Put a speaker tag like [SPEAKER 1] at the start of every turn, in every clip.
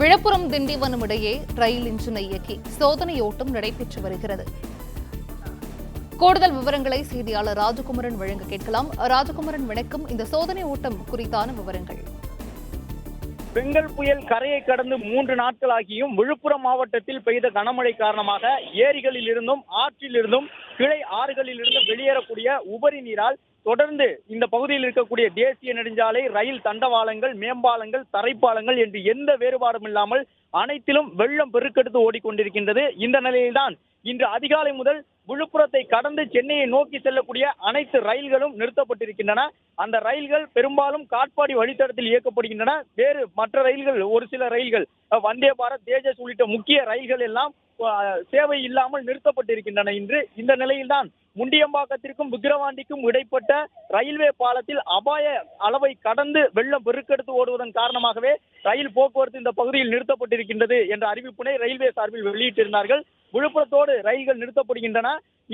[SPEAKER 1] விழுப்புரம் திண்டிவனம் இடையே ரயில் இன்ஜினை இயக்கி சோதனை ஓட்டம் நடைபெற்று வருகிறது. கூடுதல் விவரங்களை செய்தியாளர் ராஜகுமரன் வழங்க கேட்கலாம். ராஜகுமரன், வணக்கம். இந்த சோதனை ஓட்டம் குறித்தான விவரங்கள்.
[SPEAKER 2] பெங்கல் புயல் கரையை கடந்து 3 நாட்களாகியும் விழுப்புரம் மாவட்டத்தில் பெய்த கனமழை காரணமாக ஏரிகளில் இருந்தும் ஆற்றில் இருந்தும் கிளை ஆறுகளில் இருந்தும் வெளியேறக்கூடிய உபரி நீரால் தொடர்ந்து இந்த பகுதியில் இருக்கக்கூடிய தேசிய நெடுஞ்சாலை, ரயில் தண்டவாளங்கள், மேம்பாலங்கள், தரைப்பாலங்கள் என்று எந்த வேறுபாடும் இல்லாமல் அனைத்திலும் வெள்ளம் பெருக்கெடுத்து ஓடிக்கொண்டிருக்கின்றது. இந்த நிலையில்தான் இன்று அதிகாலை முதல் விழுப்புரத்தை கடந்து சென்னையை நோக்கி செல்லக்கூடிய அனைத்து ரயில்களும் நிறுத்தப்பட்டிருக்கின்றன. அந்த ரயில்கள் பெரும்பாலும் காட்பாடி வழித்தடத்தில் இயக்கப்படுகின்றன. வேறு மற்ற ரயில்கள், ஒரு சில ரயில்கள், வந்தே பாரத், தேஜஸ் உள்ளிட்ட முக்கிய ரயில்கள் எல்லாம் சேவை இல்லாமல் நிறுத்தப்பட்டிருக்கின்றன. இன்று இந்த நிலையில்தான் முண்டியம்பாக்கத்திற்கும் விக்கிரவாண்டிக்கும் இடைப்பட்ட ரயில்வே பாலத்தில் அபாய அளவை கடந்து வெள்ளம் பெருக்கெடுத்து ஓடுவதன் காரணமாகவே ரயில் போக்குவரத்து இந்த பகுதியில் நிறுத்தப்பட்டிருக்கின்றது என்ற அறிவிப்பினை ரயில்வே சார்பில் வெளியிட்டிருந்தார்கள். விழுப்புரத்தோடு ரயில்கள் நிறுத்தப்படுகின்றன.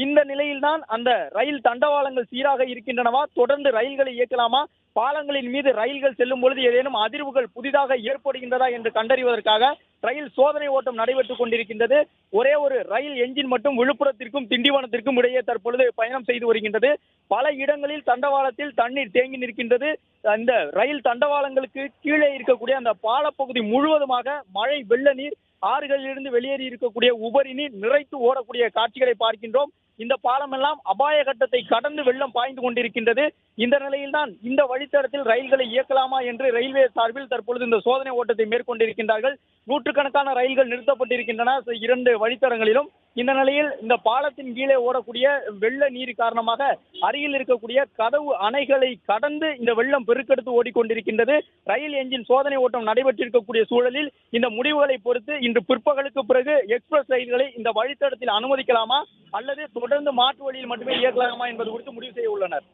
[SPEAKER 2] இந்த நிலையில்தான் அந்த ரயில் தண்டவாளங்கள் சீராக இருக்கின்றனவா, தொடர்ந்து ரயில்களை இயக்கலாமா, பாலங்களின் மீது ரயில்கள் செல்லும் பொழுது ஏதேனும் அதிர்வுகள் புதிதாக ஏற்படுகின்றதா என்று கண்டறிவதற்காக ரயில் சோதனை ஓட்டம் நடைபெற்றுக் கொண்டிருக்கின்றது. ஒரே ஒரு ரயில் என்ஜின் மட்டும் விழுப்புரத்திற்கும் திண்டிவனத்திற்கும் இடையே தற்பொழுது பயணம் செய்து வருகின்றது. பல இடங்களில் தண்டவாளத்தில் தண்ணீர் தேங்கி நிற்கின்றது. அந்த ரயில் தண்டவாளங்களுக்கு கீழே இருக்கக்கூடிய அந்த பாலப்பகுதி முழுவதுமாக மழை வெள்ள நீர், ஆறுகளிலிருந்து வெளியேறி இருக்கக்கூடிய உபரி நீர் நிறைத்து ஓடக்கூடிய காட்சிகளை பார்க்கின்றோம். இந்த பாலம் எல்லாம் அபாய கட்டத்தை கடந்து வெள்ளம் பாய்ந்து கொண்டிருக்கின்றது. இந்த நிலையில்தான் இந்த வழித்தடத்தில் ரயில்களை இயக்கலாமா என்று ரயில்வே சார்பில் தற்பொழுது இந்த சோதனை ஓட்டத்தை மேற்கொண்டிருக்கின்றார்கள். நூற்றுக்கணக்கான ரயில்கள் நிறுத்தப்பட்டிருக்கின்றன 2 வழித்தடங்களிலும். இந்த நிலையில் இந்த பாலத்தின் கீழே ஓடக்கூடிய வெள்ள நீர் காரணமாக அருகில் இருக்கக்கூடிய கதவு அணைகளை கடந்து இந்த வெள்ளம் பெருக்கெடுத்து ஓடிக்கொண்டிருக்கின்றது. ரயில் என்ஜின் சோதனை ஓட்டம் நடைபெற்றிருக்கக்கூடிய சூழலில் இந்த முடிவுகளை பொறுத்து இன்று பிற்பகலுக்கு பிறகு எக்ஸ்பிரஸ் ரயில்களை இந்த வழித்தடத்தில் அனுமதிக்கலாமா அல்லது தொடர்ந்து மாற்று வழியில் மட்டுமே இயக்கலாமா என்பது குறித்து முடிவு செய்ய உள்ளனர்.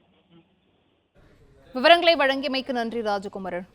[SPEAKER 1] விவரங்களை வழங்கியமைக்கு நன்றி ராஜகுமரன்.